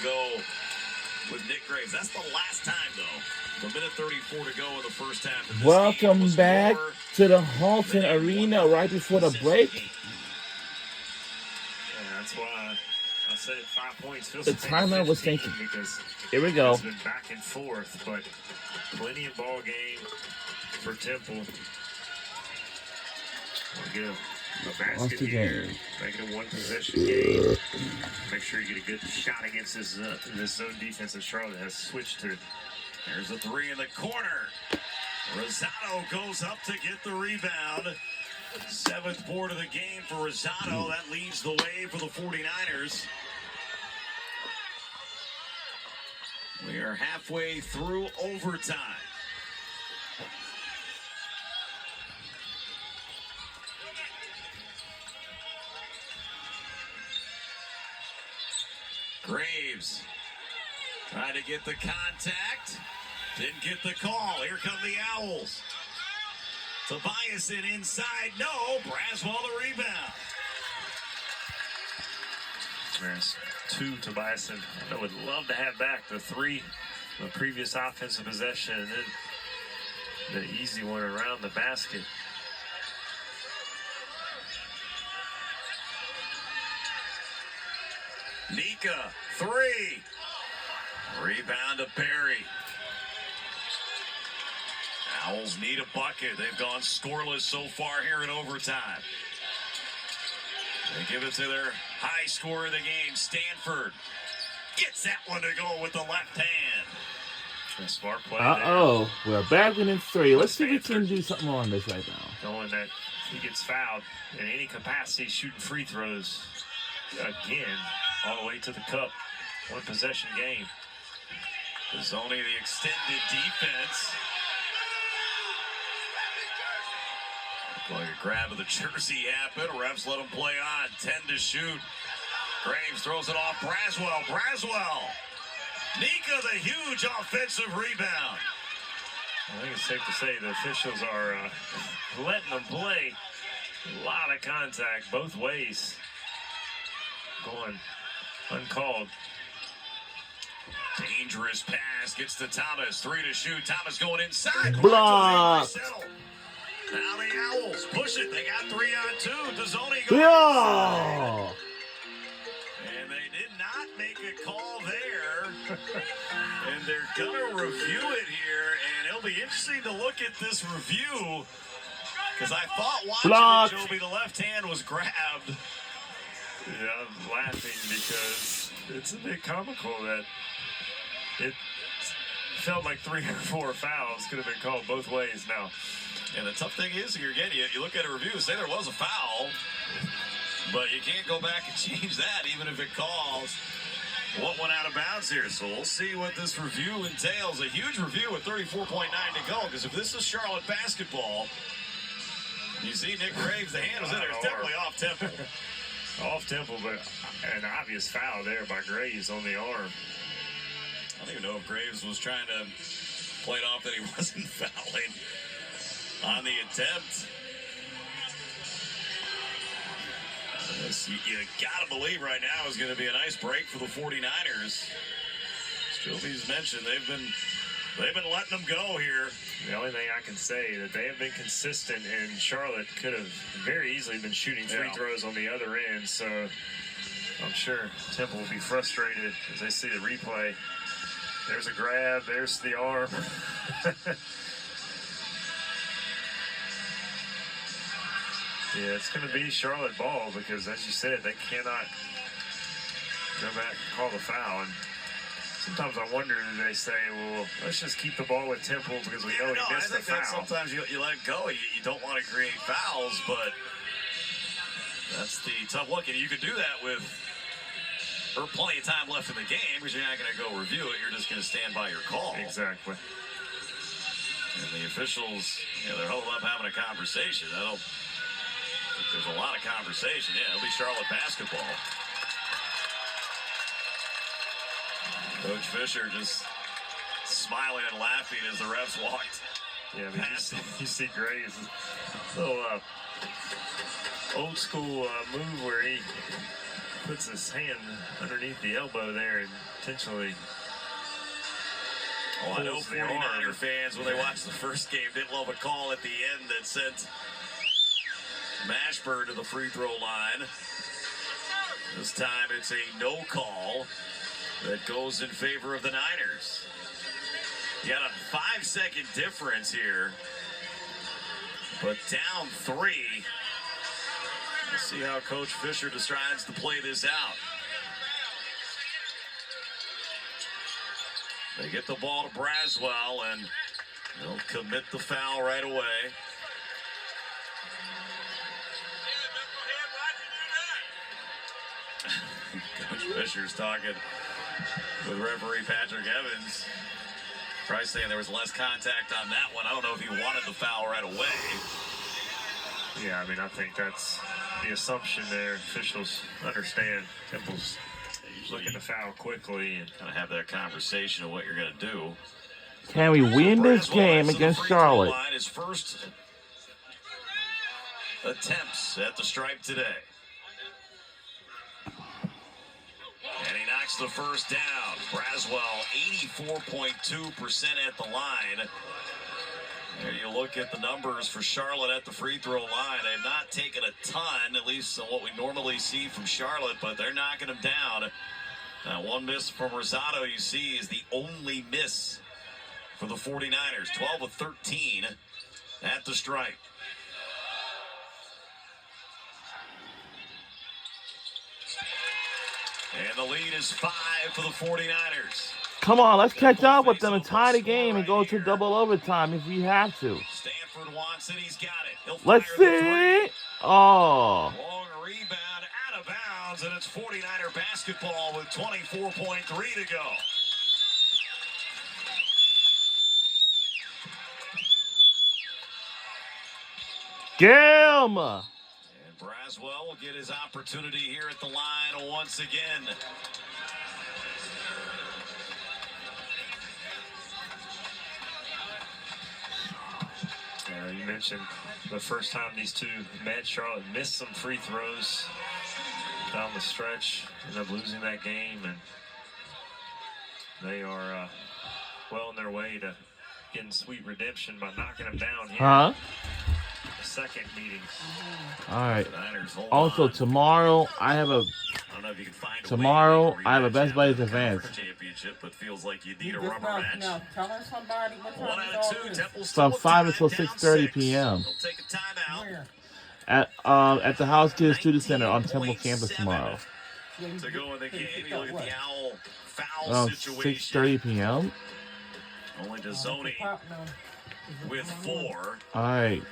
Go with Nick Graves. That's the last time, though. The minute 34 to go in the first half. Welcome back to the Halton Arena right before the break. Yeah, that's why I said 5 points. The timeout was thinking. Here we go. It's been back and forth, but plenty of ball game for Temple. We'll get a basket here. Make it a one-possession game. Make sure you get a good shot against this zone defense that Charlotte has switched to. There's a three in the corner. Rosado goes up to get the rebound. 7th board of the game for Rosado. That leads the way for the 49ers. We are halfway through overtime. Graves trying to get the contact. Didn't get the call. Here come the Owls. Tobiasen inside. No. Braswell the rebound. There's 2 Tobiasen. I would love to have back the 3 the previous offensive possession and then the easy one around the basket. Nika, 3. Rebound to Perry. Owls need a bucket. They've gone scoreless so far here in overtime. They give it to their high scorer of the game, Stanford. Gets that one to go with the left hand. A smart play there. We're back within 3. Let's see if we can do something on this right now. Knowing that he gets fouled in any capacity, shooting free throws again, all the way to the cup. One possession game. There's only the extended defense. Like a grab of the jersey happen. Refs let him play on. 10 to shoot. Graves throws it off. Braswell. Nika, the huge offensive rebound. I think it's safe to say the officials are letting them play. A lot of contact both ways. Going uncalled. Dangerous pass. Gets to Thomas. 3 to shoot. Thomas going inside. Block. Now the Owls push it. They got 3 on 2. Dezzoni goes inside. And they did not make a call there. And they're going to review it here. And it'll be interesting to look at this review. Because I thought watching Joby, the left hand was grabbed. Yeah, I'm laughing because it's a bit comical that it felt like 3 or 4 fouls could have been called both ways now. And the tough thing is, here again, you look at a review, say there was a foul, but you can't go back and change that, even if it calls what went out of bounds here. So we'll see what this review entails. A huge review with 34.9 to go, because if this is Charlotte basketball, you see Nick Graves, the hand was in there. It's definitely off Temple. Off Temple, but an obvious foul there by Graves on the arm. I don't even know if Graves was trying to play it off that he wasn't fouling on the attempt. You gotta believe right now is going to be a nice break for the 49ers. As Joby's mentioned, they've been letting them go here. The only thing I can say is that they have been consistent, and Charlotte could have very easily been shooting free throws on the other end. So I'm sure Temple will be frustrated as they see the replay. There's a grab. There's the arm. Yeah, it's going to be Charlotte ball because, as you said, they cannot go back and call the foul. And sometimes I wonder, do they say, well, let's just keep the ball with Temple because we know he missed the foul. Sometimes you let it go. You don't want to create fouls, but that's the tough look. And you could do that with plenty of time left in the game because you're not going to go review it. You're just going to stand by your call. Exactly. And the officials, they're huddled up having a conversation. There's a lot of conversation. Yeah, it'll be Charlotte basketball. Coach Fisher just smiling and laughing as the refs walked. Yeah, I mean, you see Graves' little old school move where he puts his hand underneath the elbow there and intentionally. Oh, I know 49er fans, when they watched the first game, didn't love a call at the end that sent Mashburn to the free throw line. This time it's a no call that goes in favor of the Niners. You got a 5-second difference here, but down 3. Let's see how Coach Fisher decides to play this out. They get the ball to Braswell, and they'll commit the foul right away. Coach Fisher's talking with referee Patrick Evans. Probably saying there was less contact on that one. I don't know if he wanted the foul right away. Yeah, I mean, I think that's the assumption there. Officials understand Temple's looking to foul quickly and kind of have that conversation of what you're going to do. Can we win this game against Charlotte? His first attempts at the stripe today. And he knocks the first down. Braswell, 84.2% at the line. There you look at the numbers for Charlotte at the free throw line. They've not taken a ton, at least what we normally see from Charlotte, but they're knocking them down. Now, one miss from Rosado, you see, is the only miss for the 49ers. 12 of 13 at the stripe. And the lead is 5 for the 49ers. Come on, let's catch up with them and tie the game and go to double overtime if we have to. Stanford wants it. He's got it. He'll Let's see. Oh. Long rebound out of bounds, and it's 49er basketball with 24.3 to go. Gilma. And Braswell will get his opportunity here at the line once again. You mentioned the first time these two met, Charlotte missed some free throws down the stretch, ended up losing that game, and they are well on their way to getting sweet redemption by knocking them down here. The second meeting. All right. Also, tomorrow I have a Best Buddies event. But feels like you need a rubber match. No, tell her somebody what time 1 out of 2. Temple's From 5 until 6:30 p.m. They'll take a timeout. At the House Kids Student Center on Temple campus tomorrow. To go in the game, you look at the Owl foul Around situation. 6:30 p.m. Only to Zoni with 4. All right.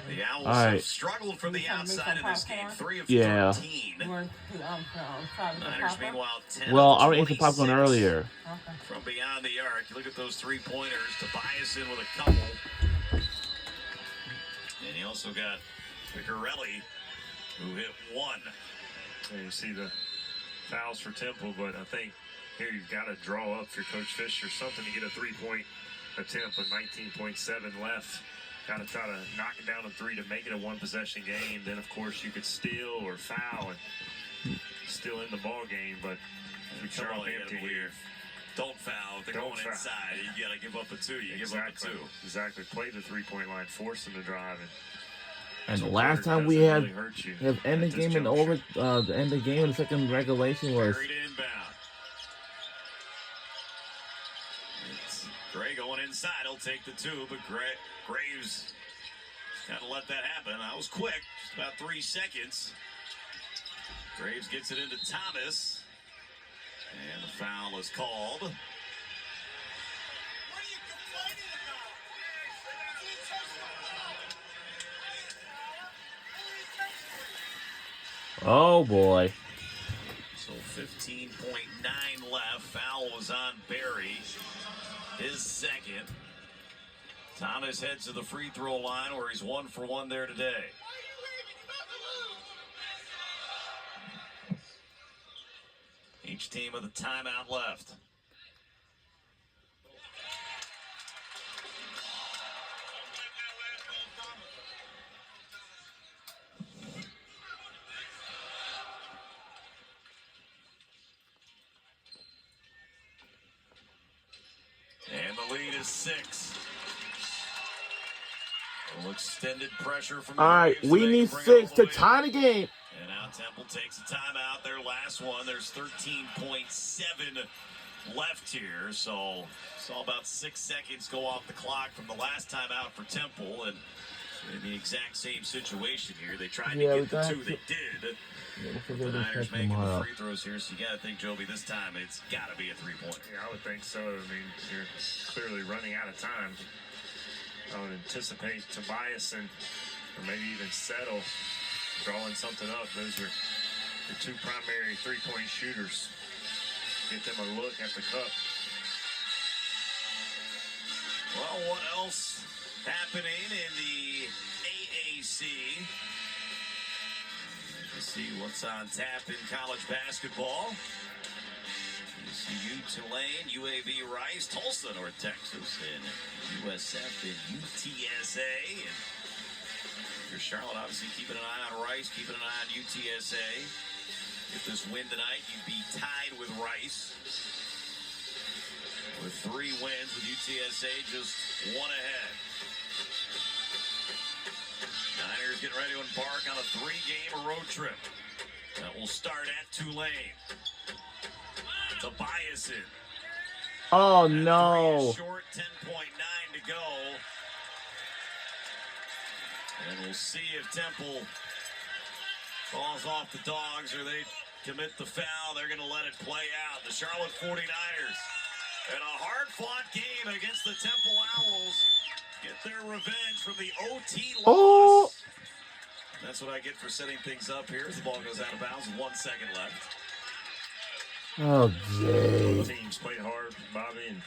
The Owls have struggled from the outside in this game. 3 of 13. Niners, meanwhile, 10 well, of I already ate the popcorn 26 earlier. from beyond the arc. You look at those 3-pointers. Tobias in with a couple. And you also got Picarelli, who hit 1. And you see the fouls for Temple, but I think here you've got to draw up for Coach Fisher something to get a 3-point attempt with 19.7 left. Got to try to knock it down to 3 to make it a 1-possession game. Then, of course, you could steal or foul and still in the ball game. But if you come up empty here, don't foul. If they're going inside, you got to give up a 2. You give up a 2. Exactly. Play the 3-point line, force them to drive. And the last time we have ended game in the end of the game in the second regulation was. Gray going inside. He'll take the 2, but Graves got to let that happen. That was quick. Just about 3 seconds. Graves gets it into Thomas. And the foul is called. What are you complaining about? Oh, boy. So 15.9 left. Foul was on Barry. His second. Thomas heads to the free throw line where he's 1 for 1 there today. Each team with a timeout left. is 6. A little extended pressure from All right, Braves, we they need bring it all 6 the to way tie the game. And now Temple takes a timeout. Their last one. There's 13.7 left here. So saw about 6 seconds go off the clock from the last timeout for Temple. And in the exact same situation here. They tried to get the 2. They did. The Niners making the free throws here. So you got to think, Joby, this time it's got to be a 3-point. Yeah, I would think so. I mean, you're clearly running out of time. I would anticipate Tobias or maybe even Settle drawing something up. Those are the 2 primary 3-point shooters. Get them a look at the cup. Well, what else happening in the AAC? Let's see what's on tap in college basketball. ECU, Tulane, UAB, Rice, Tulsa, North Texas, and USF and UTSA. And for Charlotte, obviously keeping an eye on Rice, keeping an eye on UTSA. If this win tonight, you'd be tied with Rice. With 3 wins, with UTSA just 1 ahead. Niners getting ready to embark on a 3-game road trip. That will start at Tulane. Tobias in. Oh, no. Short, 10.9 to go. And we'll see if Temple falls off the dogs or they commit the foul. They're going to let it play out. The Charlotte 49ers in a hard-fought game against the Temple Owls get their revenge from the OT loss. Oh. That's what I get for setting things up here as the ball goes out of bounds with 1 second left. Oh, Both Jay. teams played hard, Bobby, and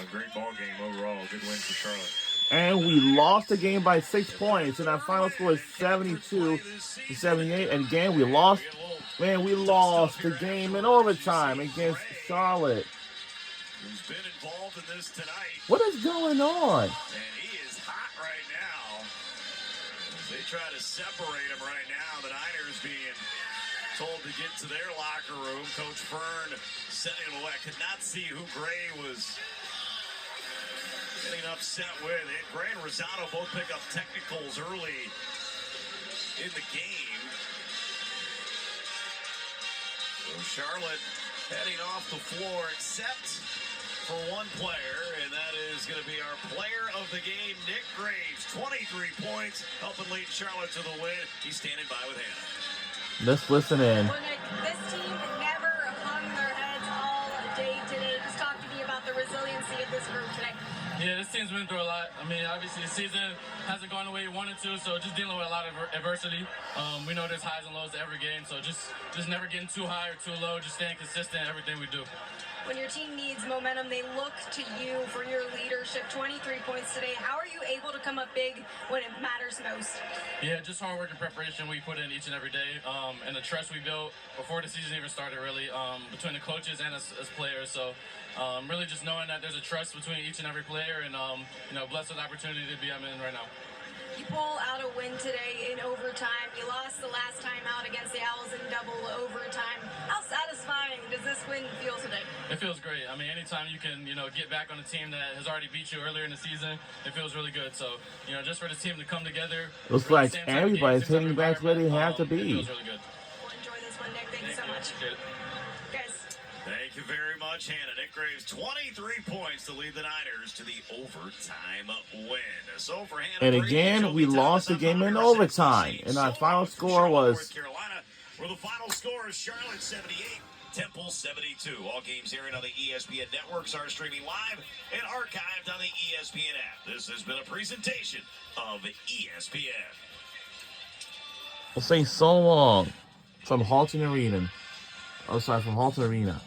a great ball game overall. Good win for Charlotte. And we lost the game by 6 points, and our final score is 72-78. And again, we lost. Man, we lost the game in overtime against Charlotte. Who's been involved in this tonight. What is going on? And he is hot right now. As they try to separate him right now. The Niners being told to get to their locker room. Coach Fern sending him away. I could not see who Gray was getting upset with. Gray and Rosado both pick up technicals early in the game. So Charlotte heading off the floor except for one player, and that is going to be our player of the game, Nick Graves. 23 points, helping lead Charlotte to the win. He's standing by with Hannah. Let's listen in. Well, Nick, this team never hung their heads all day today. Just talk to me about the resiliency of this group today. Yeah, this team's been through a lot. I mean, obviously the season hasn't gone the way you wanted to, so just dealing with a lot of adversity. We know there's highs and lows to every game, so just never getting too high or too low, just staying consistent in everything we do. When your team needs momentum, they look to you for your leadership. 23 points today. How are you able to come up big when it matters most? Yeah, just hard work and preparation we put in each and every day, and the trust we built before the season even started, really, between the coaches and us as players. So really just knowing that there's a trust between each and every player, and blessed with the opportunity to be I'm in right now. You pull out a win today in overtime. You lost the last time out against the Owls in double overtime. How satisfying does this win feel today? It feels great. I mean, anytime you can, get back on a team that has already beat you earlier in the season, it feels really good. So, just for the team to come together. Looks like everybody's hitting back where they have to It be. feels really good. Well, enjoy this one, Nick. Thank you so much. Appreciate it. Guys. Thank you very much, Hannah. Nick Graves, 23 points to lead the Niners to the overtime win. So for Hannah And Brady, again, Joby we lost the Thomas, game in I'm Hunter overtime. Sexton. And our So final long for score Charlotte, was North Carolina, where the final score is Charlotte 78, Temple 72. All games airing on the ESPN networks are streaming live and archived on the ESPN app. This has been a presentation of ESPN. we'll say so long from Halton Arena. Oh, sorry, from Halton Arena.